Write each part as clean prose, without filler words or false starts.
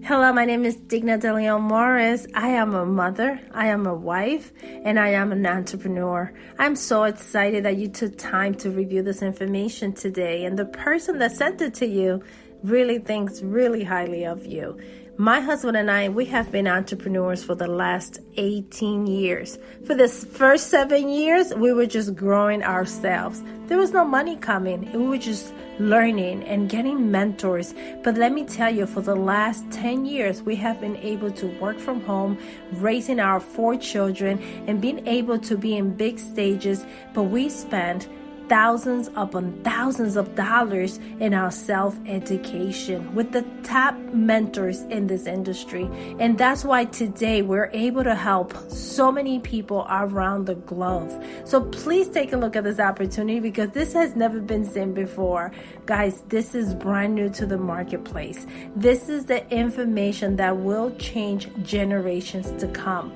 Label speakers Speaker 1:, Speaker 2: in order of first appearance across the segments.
Speaker 1: Hello, my name is Deleon-Morris. I am a mother, I am a wife, and I am an entrepreneur. I'm so excited that you took time to review this information today, and the person that sent it to you really thinks really highly of you. My husband and I, we have been entrepreneurs for the last 18 years. For this first 7 years, we were just growing ourselves. There was no money coming. We were just learning and getting mentors. But let me tell you, for the last 10 years, we have been able to work from home, raising our 4 children, and being able to be in big stages. But we spend thousands upon thousands of dollars in our self-education with the top mentors in this industry. And that's why today we're able to help so many people around the globe. So please take a look at this opportunity because this has never been seen before. Guys, this is brand new to the marketplace. This is the information that will change generations to come.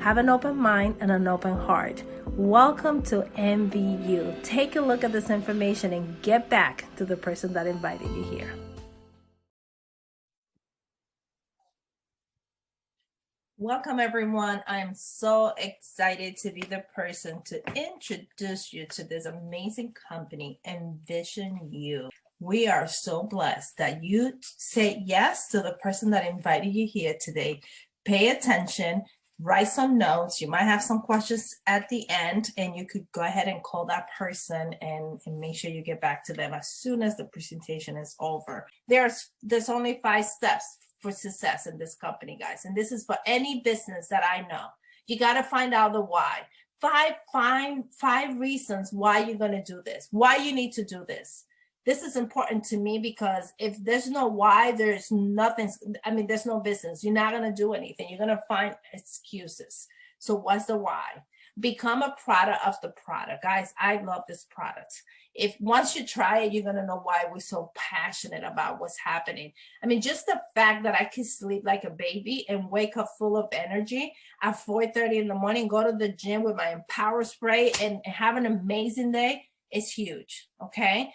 Speaker 1: Have an open mind and an open heart. Welcome to NvisionU. Take a look at this information and get back to the person that invited you here. Welcome, everyone. I'm so excited to be the person to introduce you to this amazing company, NvisionU. We are so blessed that you say yes to the person that invited you here today. Pay attention. Write some notes. You might have some questions at the end, and you could go ahead and call that person and make sure you get back to them as soon as the presentation is over. There's only 5 steps for success in this company, guys. And this is for any business that I know. You got to find out the why. Five reasons why you're going to do this, why you need to do this. This is important to me because if there's no why, there's nothing. There's no business. You're not going to do anything. You're going to find excuses. So what's the why? Become a product of the product. Guys, I love this product. If once you try it, you're going to know why we're so passionate about what's happening. Just the fact that I can sleep like a baby and wake up full of energy at 4:30 in the morning, go to the gym with my Empower Spray and have an amazing day is huge, okay?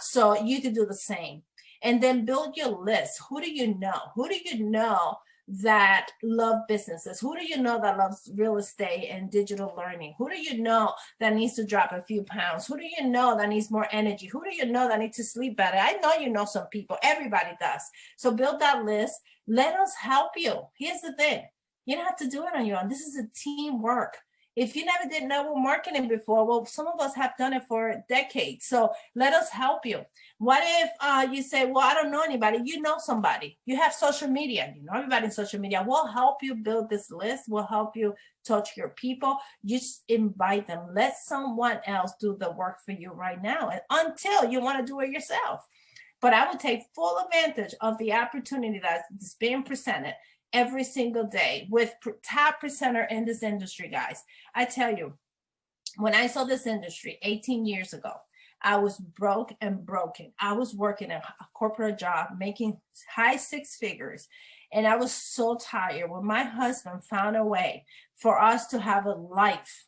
Speaker 1: So you can do the same. And then build your list. Who do you know? Who do you know that love businesses? Who do you know that loves real estate and digital learning? Who do you know that needs to drop a few pounds? Who do you know that needs more energy? Who do you know that needs to sleep better? I know you know some people. Everybody does. So build that list. Let us help you. Here's the thing. You don't have to do it on your own. This is a teamwork. If you never did network marketing before, well, some of us have done it for decades. So let us help you. What if you say, well, I don't know anybody. You know somebody. You have social media. You know everybody in social media. We'll help you build this list. We'll help you touch your people. Just invite them. Let someone else do the work for you right now and until you want to do it yourself. But I would take full advantage of the opportunity that's being presented every single day with top presenter in this industry, guys. I tell you, when I saw this industry 18 years ago, I was broke and broken. I was working a corporate job, making high 6 figures. And I was so tired when my husband found a way for us to have a life.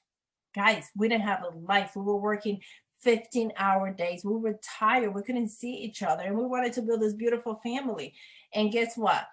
Speaker 1: Guys, we didn't have a life. We were working 15-hour days. We were tired. We couldn't see each other. And we wanted to build this beautiful family. And guess what?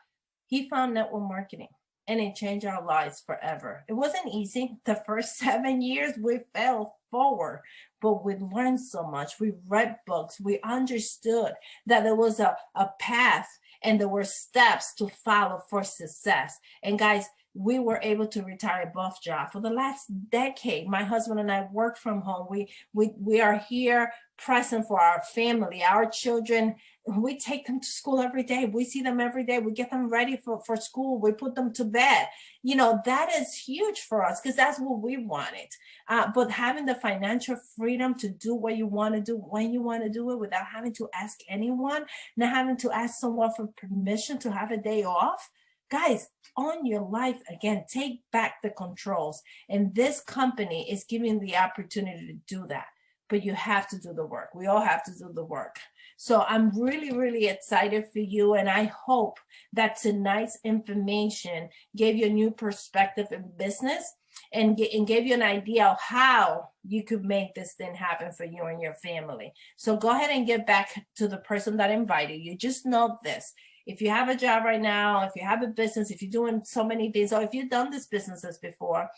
Speaker 1: He found network marketing and it changed our lives forever. It wasn't easy. The first 7 years we fell forward, but we learned so much. We read books. We understood that there was a path and there were steps to follow for success. And guys, we were able to retire both jobs. For the last decade, my husband and I work from home. We are here present for our family, our children. We take them to school every day. We see them every day. We get them ready for school. We put them to bed. That is huge for us because that's what we wanted. But having the financial freedom to do what you want to do, when you want to do it without having to ask anyone, not having to ask someone for permission to have a day off. Guys, own your life again. Take back the controls. And this company is giving the opportunity to do that. But you have to do the work. We all have to do the work. So I'm really, really excited for you. And I hope that tonight's information gave you a new perspective in business and gave you an idea of how you could make this thing happen for you and your family. So go ahead and get back to the person that invited you. Just know this. If you have a job right now, if you have a business, if you're doing so many things, or if you've done these businesses before,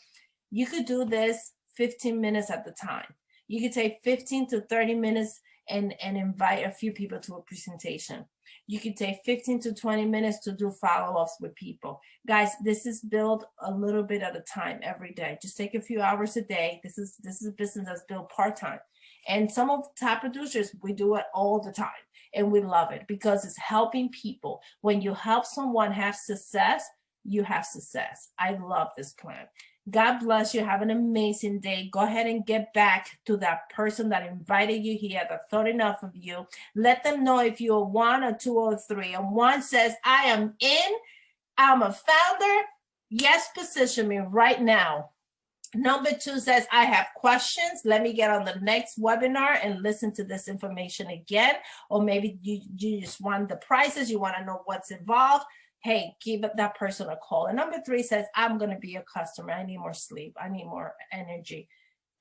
Speaker 1: you could do this 15 minutes at the time. You could take 15 to 30 minutes and invite a few people to a presentation. You could take 15 to 20 minutes to do follow-ups with people. Guys, this is built a little bit at a time every day. Just take a few hours a day. This is a business that's built part-time. And some of the top producers, we do it all the time. And we love it because it's helping people. When you help someone have success, you have success. I love this plan. God bless you. Have an amazing day. Go ahead and get back to that person that invited you here, that thought enough of you. Let them know if you're 1 or 2 or 3. And 1 says, I am in. I'm a founder. Yes, position me right now. Number 2 says, I have questions. Let me get on the next webinar and listen to this information again. Or maybe you just want the prices. You want to know what's involved. Hey, give that person a call. And number 3 says, I'm going to be a customer. I need more sleep. I need more energy.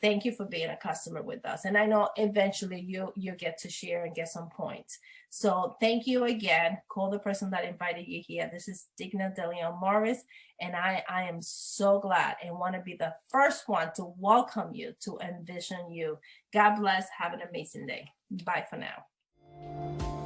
Speaker 1: Thank you for being a customer with us. And I know eventually you get to share and get some points. So thank you again. Call the person that invited you here. This is Deleon-Morris. And I am so glad and want to be the first one to welcome you to NvisionU. God bless. Have an amazing day. Bye for now.